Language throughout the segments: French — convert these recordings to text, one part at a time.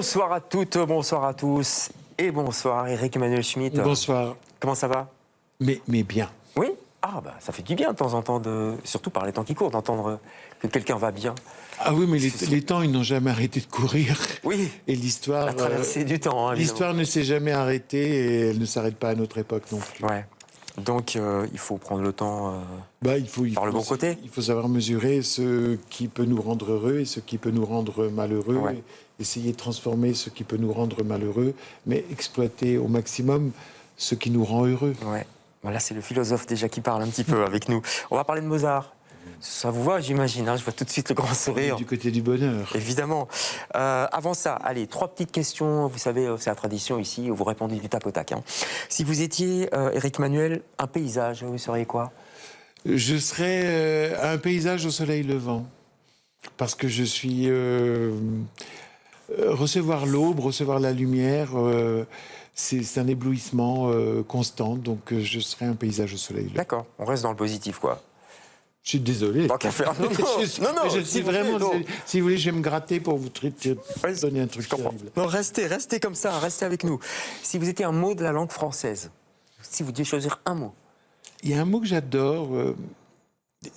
Bonsoir à toutes, bonsoir à tous et bonsoir Eric Emmanuel Schmitt. Bonsoir. Comment ça va? Mais bien. Oui. Ah bah ça fait du bien de temps en temps, surtout par les temps qui courent, d'entendre que quelqu'un va bien. Ah oui, mais les temps, ils n'ont jamais arrêté de courir. Oui. Et l'histoire... La traversée du temps, hein, l'histoire ne s'est jamais arrêtée et elle ne s'arrête pas à notre époque non plus. Ouais. Donc il faut prendre le temps par le bon côté. Il faut savoir mesurer ce qui peut nous rendre heureux et ce qui peut nous rendre malheureux. Ouais. Essayer de transformer ce qui peut nous rendre malheureux, mais exploiter au maximum ce qui nous rend heureux. Ouais. Voilà, c'est le philosophe déjà qui parle un petit peu avec nous. On va parler de Mozart. Ça vous voit, j'imagine, hein, je vois tout de suite le grand sourire. Du côté du bonheur. Évidemment. Avant ça, allez, 3 petites questions. Vous savez, c'est la tradition ici, vous répondez du tac au tac. Hein. Si vous étiez, Eric Emmanuel, un paysage, vous seriez quoi? Je serais un paysage au soleil levant. Parce que je suis... recevoir l'aube, recevoir la lumière... c'est un éblouissement constant, donc je serai un paysage au soleil. D'accord, on reste dans le positif, quoi. Je suis désolé. Tant qu'à faire. Non, je suis vraiment... Si vous voulez, je vais me gratter pour vous donner un truc terrible. Non, restez comme ça, restez avec nous. Si vous étiez un mot de la langue française, si vous deviez choisir un mot. Il y a un mot que j'adore,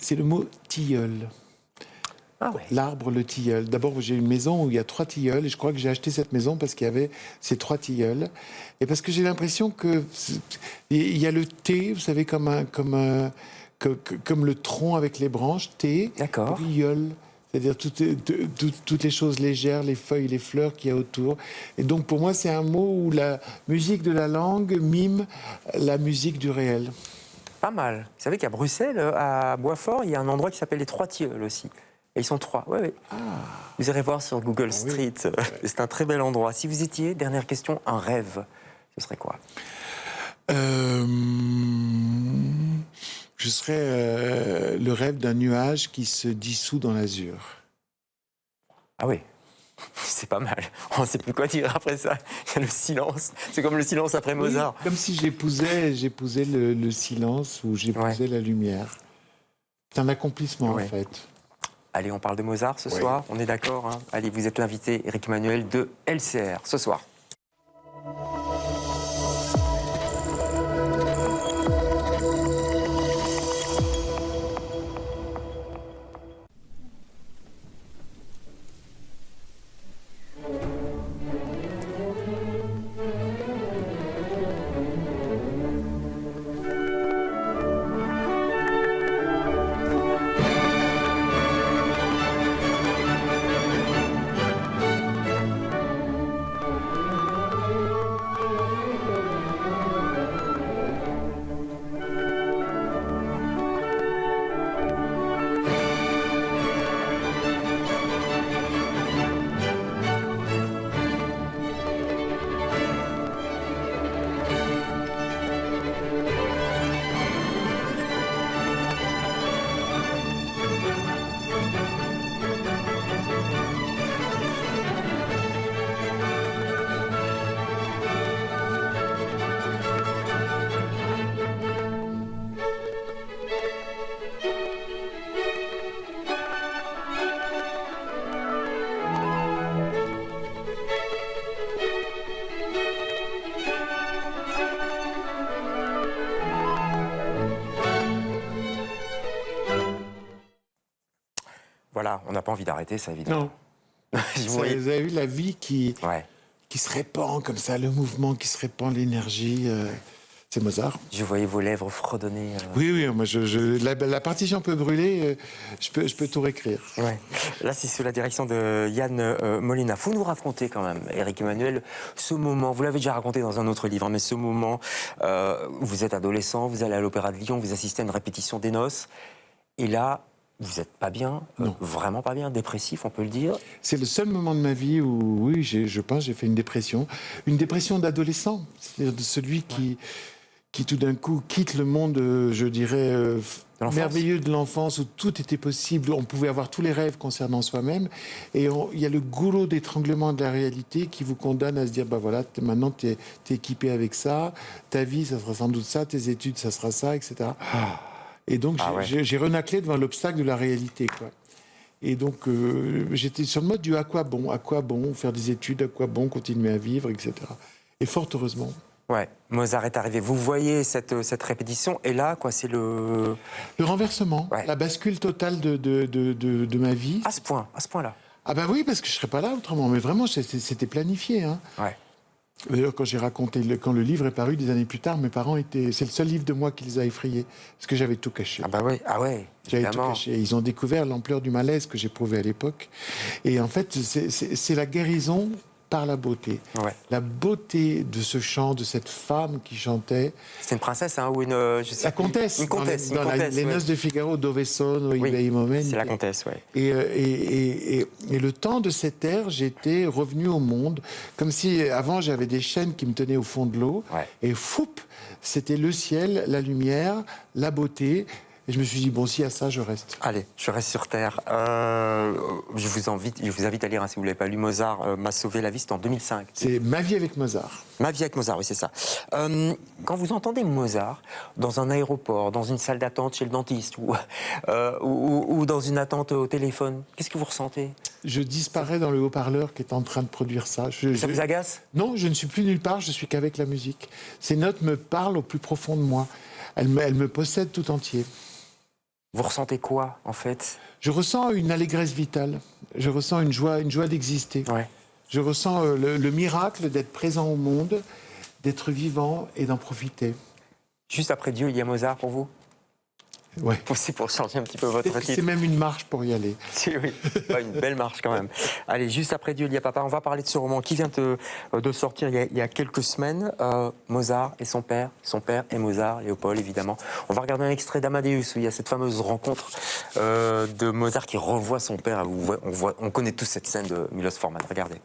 c'est le mot tilleul. Ah ouais. L'arbre, le tilleul. D'abord, j'ai une maison où il y a 3 tilleuls et je crois que j'ai acheté cette maison parce qu'il y avait ces 3 tilleuls. Et parce que j'ai l'impression que il y a le thé, vous savez, comme le tronc avec les branches, thé, tilleul. C'est-à-dire toutes les choses légères, les feuilles, les fleurs qu'il y a autour. Et donc pour moi, c'est un mot où la musique de la langue mime la musique du réel. Pas mal. Vous savez qu'à Bruxelles, à Boisfort, il y a un endroit qui s'appelle les 3 tilleuls aussi. Et ils sont 3, oui. Ah. Vous irez voir sur Google Street, oui. C'est un très bel endroit. Si vous étiez, dernière question, un rêve, ce serait quoi? Je serais le rêve d'un nuage qui se dissout dans l'azur. Ah oui, c'est pas mal. On ne sait plus quoi dire après ça. Il y a le silence. C'est comme le silence après Mozart. Oui, comme si j'épousais le silence ou j'épousais la lumière. C'est un accomplissement en fait. Allez, on parle de Mozart ce soir, on est d'accord, hein? Allez, vous êtes l'invité, Eric Emmanuel, de LCR, ce soir. Voilà, on n'a pas envie d'arrêter ça, évidemment. Non. Vous avez vu la vie qui se répand comme ça, le mouvement qui se répand, l'énergie. C'est Mozart. Je voyais vos lèvres fredonner. Oui, moi, la partition peut brûler, je peux tout réécrire. Ouais. Là, c'est sous la direction de Yann Molina. Faut nous raconter quand même, Eric Emmanuel, ce moment, vous l'avez déjà raconté dans un autre livre, mais ce moment où vous êtes adolescent, vous allez à l'Opéra de Lyon, vous assistez à une répétition des Noces, et là, vous n'êtes pas bien, vraiment pas bien, dépressif, on peut le dire. C'est le seul moment de ma vie où, oui, je pense, j'ai fait une dépression d'adolescent, c'est-à-dire de celui qui tout d'un coup quitte le monde, je dirais, merveilleux de l'enfance où tout était possible, on pouvait avoir tous les rêves concernant soi-même, et il y a le goulot d'étranglement de la réalité qui vous condamne à se dire, bah voilà, maintenant tu es équipé avec ça, ta vie ça sera sans doute ça, tes études ça sera ça, etc. Et donc j'ai renaclé devant l'obstacle de la réalité, quoi. Et donc, j'étais sur le mode du à quoi bon faire des études, à quoi bon continuer à vivre, etc. Et fort heureusement. Ouais, Mozart est arrivé. Vous voyez cette répétition, et là, quoi, c'est le... Le renversement, la bascule totale de ma vie. À ce point-là. Ah ben oui, parce que je ne serais pas là autrement. Mais vraiment, c'était planifié. Hein. Ouais. D'ailleurs, quand j'ai raconté, quand le livre est paru des années plus tard, mes parents étaient... C'est le seul livre de moi qui les a effrayés. Parce que j'avais tout caché. Ah bah oui, J'avais tout caché. Ils ont découvert l'ampleur du malaise que j'éprouvais à l'époque. Et en fait, c'est la guérison par la beauté. Ouais. La beauté de ce chant, de cette femme qui chantait. C'est une princesse, hein, ou une... La comtesse. Une comtesse. Dans les Noces de Figaro, Dove sono i bei momenti. C'est la comtesse, oui. Et le temps de cette ère, j'étais revenu au monde, comme si avant j'avais des chaînes qui me tenaient au fond de l'eau. Ouais. Et foup, c'était le ciel, la lumière, la beauté. Et je me suis dit, bon, si à ça, je reste. Allez, je reste sur Terre. Je vous invite à lire, hein, si vous ne l'avez pas lu, Mozart m'a sauvé la vie, c'était en 2005. C'est Ma vie avec Mozart. Ma vie avec Mozart, oui, c'est ça. Quand vous entendez Mozart dans un aéroport, dans une salle d'attente chez le dentiste, ou dans une attente au téléphone, qu'est-ce que vous ressentez? Je disparais dans le haut-parleur qui est en train de produire ça. Ça vous agace? Non, je ne suis plus nulle part, je suis qu'avec la musique. Ces notes me parlent au plus profond de moi. Elles me possèdent tout entier. Vous ressentez quoi, en fait? Je ressens une allégresse vitale. Je ressens une joie d'exister. Ouais. Je ressens le miracle d'être présent au monde, d'être vivant et d'en profiter. Juste après Dieu, il y a Mozart pour vous? Ouais. Aussi pour changer un petit peu votre titre. C'est même une marche pour y aller. Oui, une belle marche quand même. Allez, juste après Dieu, il y a papa. On va parler de ce roman qui vient de sortir il y a quelques semaines. Mozart et son père et Mozart, Léopold évidemment. On va regarder un extrait d'Amadeus où il y a cette fameuse rencontre de Mozart qui revoit son père. On connaît tous cette scène de Milos Forman. Regardez.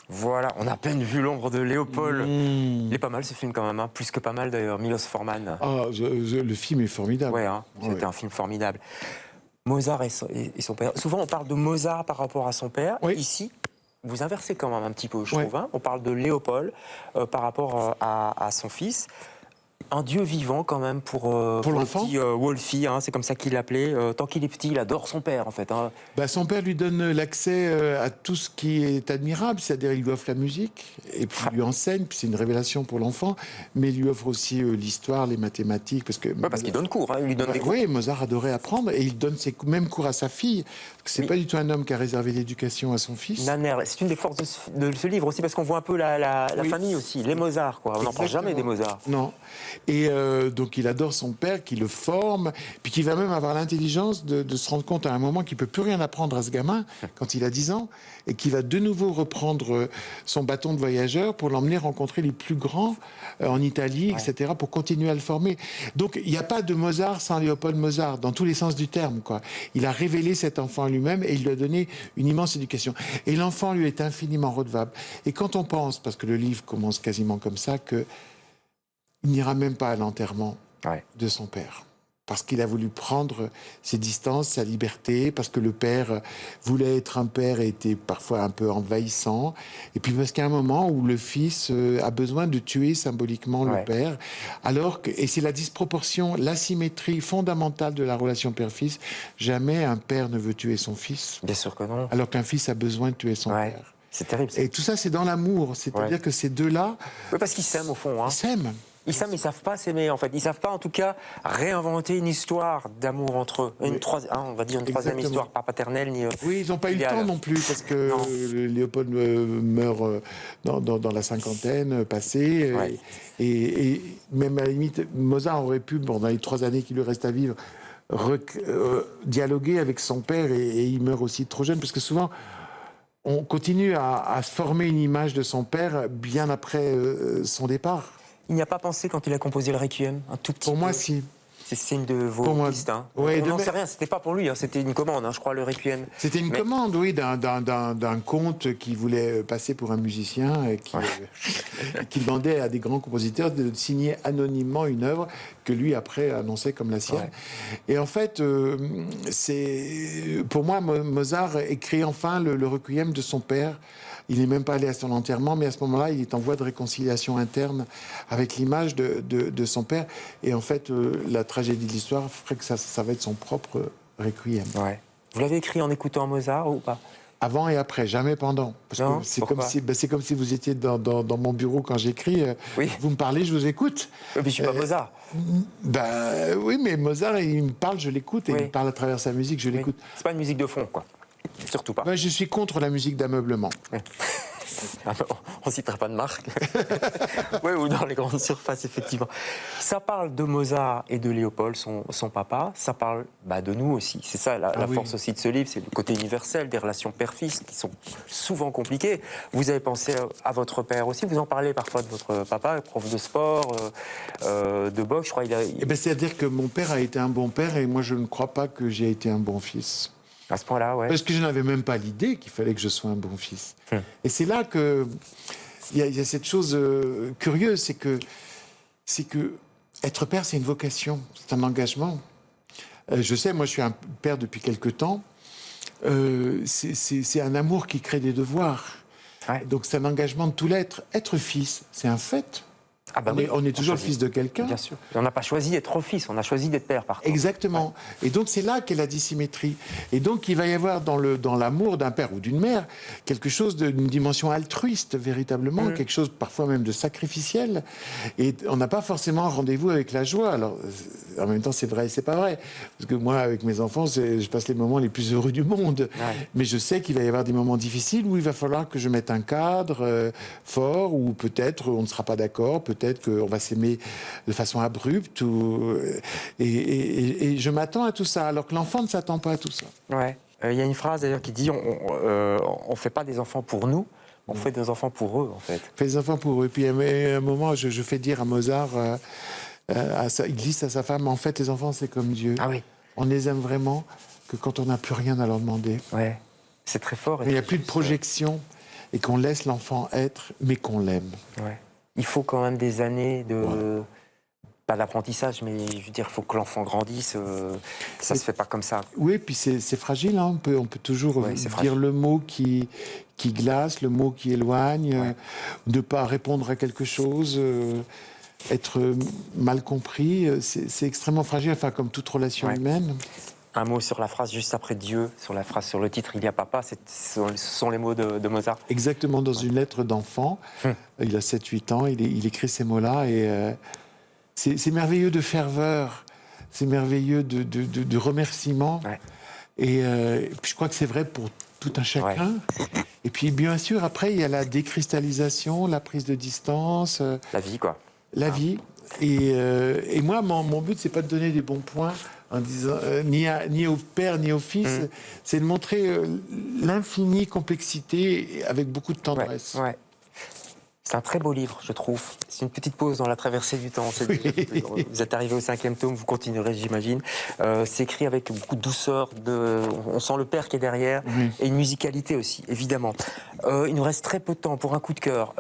Voilà, on a à peine vu l'ombre de Léopold. Il est pas mal ce film quand même, hein. Plus que pas mal d'ailleurs, Milos Forman. Ah, le film est formidable. Ouais, hein, c'était un film formidable. Mozart et son père. Souvent on parle de Mozart par rapport à son père. Oui. Ici, vous inversez quand même un petit peu, je trouve. Hein. On parle de Léopold par rapport à son fils. Un dieu vivant quand même pour l'enfant. Le petit Wolfie, hein, c'est comme ça qu'il l'appelait. Tant qu'il est petit, il adore son père en fait. Hein. Bah, son père lui donne l'accès à tout ce qui est admirable, c'est-à-dire il lui offre la musique, et puis il lui enseigne, puis c'est une révélation pour l'enfant, mais il lui offre aussi l'histoire, les mathématiques. Parce qu'il donne cours, hein, il lui donne des cours. Oui, Mozart adorait apprendre, et il donne ses mêmes cours à sa fille. C'est pas du tout un homme qui a réservé l'éducation à son fils. Nannerl, c'est une des forces de ce livre aussi, parce qu'on voit un peu la famille aussi, les Mozart, quoi. On n'en parle jamais des Mozart. Non. Et donc il adore son père, qui le forme, puis qui va même avoir l'intelligence de se rendre compte à un moment qu'il ne peut plus rien apprendre à ce gamin quand il a 10 ans, et qui va de nouveau reprendre son bâton de voyageur pour l'emmener rencontrer les plus grands en Italie, etc., pour continuer à le former. Donc il n'y a pas de Mozart sans Léopold Mozart, dans tous les sens du terme, quoi. Il a révélé cet enfant à lui-même et il lui a donné une immense éducation. Et l'enfant lui est infiniment redevable. Et quand on pense, parce que le livre commence quasiment comme ça, que il n'ira même pas à l'enterrement de son père. Parce qu'il a voulu prendre ses distances, sa liberté, parce que le père voulait être un père et était parfois un peu envahissant. Et puis parce qu'il y a un moment où le fils a besoin de tuer symboliquement le père. Et c'est la disproportion, l'asymétrie fondamentale de la relation père-fils. Jamais un père ne veut tuer son fils. Bien sûr que non. Alors qu'un fils a besoin de tuer son père. C'est terrible. Et tout ça, c'est dans l'amour. C'est-à-dire que ces deux-là... Oui, parce qu'ils s'aiment au fond. Hein. Ils s'aiment. Ils s'aiment, mais ils ne savent pas s'aimer, en fait. Ils ne savent pas, en tout cas, réinventer une histoire d'amour entre eux. On va dire une troisième histoire, pas paternelle ni oui, ils n'ont pas eu le temps non plus, parce que Léopold meurt dans la cinquantaine passée. Et même à la limite, Mozart aurait pu, dans les 3 années qui lui restent à vivre, dialoguer avec son père et il meurt aussi trop jeune, parce que souvent, on continue à se former une image de son père bien après son départ. Il n'y a pas pensé quand il a composé le Requiem, un tout petit peu? Pour moi, si. C'est une de vos pistes. Hein. Ouais, on n'en sait rien, c'était pas pour lui, hein, c'était une commande, hein, je crois, le Requiem. C'était une commande, oui, d'un comte qui voulait passer pour un musicien et qui demandait à des grands compositeurs de signer anonymement une œuvre que lui, après, annonçait comme la sienne. Ouais. Et en fait, pour moi, Mozart écrit enfin le Requiem de son père. Il n'est même pas allé à son enterrement, mais à ce moment-là, il est en voie de réconciliation interne avec l'image de son père. Et en fait, la tragédie de l'histoire ferait que ça va être son propre requiem. Ouais. Vous l'avez écrit en écoutant Mozart ou pas? Avant et après, jamais pendant. Parce non, que c'est comme si vous étiez dans mon bureau quand j'écris. Oui. Vous me parlez, je vous écoute. Mais je suis pas Mozart. Oui, mais Mozart, il me parle, je l'écoute. Et il me parle à travers sa musique, je l'écoute. C'est pas une musique de fond, quoi. Surtout pas. Je suis contre la musique d'ameublement. On ne citera pas de marque. Oui, ou dans les grandes surfaces, effectivement. Ça parle de Mozart et de Léopold, son papa. Ça parle de nous aussi. C'est ça la force aussi de ce livre, c'est le côté universel des relations père-fils qui sont souvent compliquées. Vous avez pensé à votre père aussi. Vous en parlez parfois de votre papa, prof de sport, de boxe, je crois. C'est-à-dire que mon père a été un bon père et moi, je ne crois pas que j'ai été un bon fils. À ce point-là, ouais. Parce que je n'avais même pas l'idée qu'il fallait que je sois un bon fils. Et c'est là que il y a cette chose curieuse, c'est que être père, c'est une vocation, c'est un engagement. Je sais, moi, je suis un père depuis quelque temps. C'est un amour qui crée des devoirs. Ouais. Donc c'est un engagement de tout l'être. Être fils, c'est un fait. Ah bah on est toujours le fils de quelqu'un. Bien sûr. Et on n'a pas choisi d'être fils, on a choisi d'être père, par contre. Exactement. Ouais. Et donc, c'est là qu'est la dissymétrie. Et donc, il va y avoir dans l'amour d'un père ou d'une mère quelque chose d'une dimension altruiste, véritablement, quelque chose parfois même de sacrificiel. Et on n'a pas forcément rendez-vous avec la joie. Alors, en même temps, c'est vrai et c'est pas vrai. Parce que moi, avec mes enfants, je passe les moments les plus heureux du monde. Ouais. Mais je sais qu'il va y avoir des moments difficiles où il va falloir que je mette un cadre fort, où peut-être on ne sera pas d'accord, peut-être qu'on va s'aimer de façon abrupte. Et je m'attends à tout ça, alors que l'enfant ne s'attend pas à tout ça. Ouais. Il y a une phrase d'ailleurs qui dit on ne fait pas des enfants pour nous, on fait des enfants pour eux, en fait. On fait des enfants pour eux. Et puis à un moment, je fais dire à Mozart, il glisse à sa femme, en fait, les enfants, c'est comme Dieu. Ah oui. On les aime vraiment que quand on n'a plus rien à leur demander. Ouais. C'est très fort. Il n'y a plus de projection et qu'on laisse l'enfant être, mais qu'on l'aime. Ouais. Il faut quand même des années de... Pas d'apprentissage, mais je veux dire, il faut que l'enfant grandisse. Ça ne se fait pas comme ça. Oui, puis c'est fragile. Hein. On peut toujours dire le mot qui glace, le mot qui éloigne, ne pas répondre à quelque chose, être mal compris. C'est extrêmement fragile, enfin, comme toute relation humaine. Un mot sur la phrase juste après Dieu, sur la phrase sur le titre « Il y a papa », ce sont les mots de Mozart. Exactement, dans une lettre d'enfant. Il a 7-8 ans, il écrit ces mots-là et c'est merveilleux de ferveur, c'est merveilleux de remerciement. Ouais. Et puis je crois que c'est vrai pour tout un chacun. Ouais. Et puis bien sûr, après, il y a la décristallisation, la prise de distance. La vie, quoi. La vie. Et moi, mon but, c'est pas de donner des bons points en disant ni au père ni au fils, c'est de montrer l'infinie complexité avec beaucoup de tendresse. Ouais, ouais. C'est un très beau livre, je trouve. C'est une petite pause dans la traversée du temps. Vous êtes arrivé au 5e tome, vous continuerez, j'imagine. C'est écrit avec beaucoup de douceur, on sent le père qui est derrière, et une musicalité aussi, évidemment. Il nous reste très peu de temps pour un coup de cœur.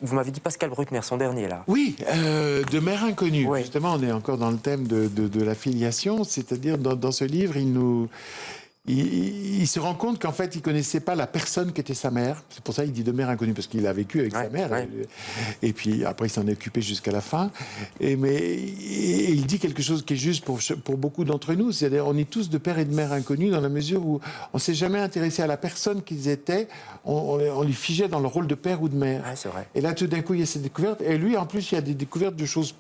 Vous m'avez dit Pascal Bruckner, son dernier, là. Oui, de Mère inconnue. Ouais. Justement, on est encore dans le thème de la filiation, c'est-à-dire dans ce livre, il se rend compte qu'en fait, il ne connaissait pas la personne qui était sa mère. C'est pour ça qu'il dit de mère inconnue, parce qu'il a vécu avec sa mère. Ouais. Et puis après, il s'en est occupé jusqu'à la fin. Mais il dit quelque chose qui est juste pour beaucoup d'entre nous. C'est-à-dire, on est tous de père et de mère inconnus dans la mesure où on ne s'est jamais intéressé à la personne qu'ils étaient. On les figeait dans le rôle de père ou de mère. Ouais, c'est vrai. Et là, tout d'un coup, il y a cette découverte. Et lui, en plus, il y a des découvertes de choses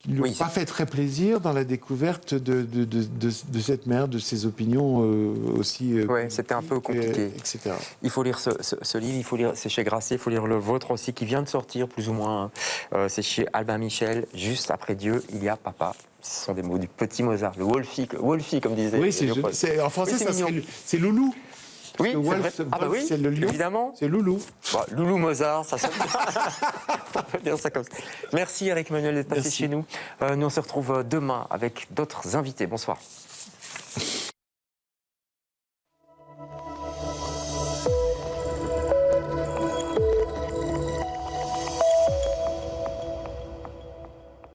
qui lui ont pas fait très plaisir dans la découverte de cette mère, de ses opinions aussi. Oui, c'était un peu compliqué. Etc. Il faut lire ce livre, il faut lire, c'est chez Grasset, il faut lire le vôtre aussi, qui vient de sortir plus ou moins. C'est chez Albin Michel. Juste après Dieu, il y a papa. Ce sont des mots du petit Mozart, le Wolfie comme disait. Oui, en français, c'est Loulou. Oui, Wolf, oui, c'est le lion. Évidemment. C'est Loulou. Bon, Loulou Mozart, ça sonne. On peut dire ça comme ça. Merci Éric Emmanuel d'être passé chez nous. Nous on se retrouve demain avec d'autres invités. Bonsoir.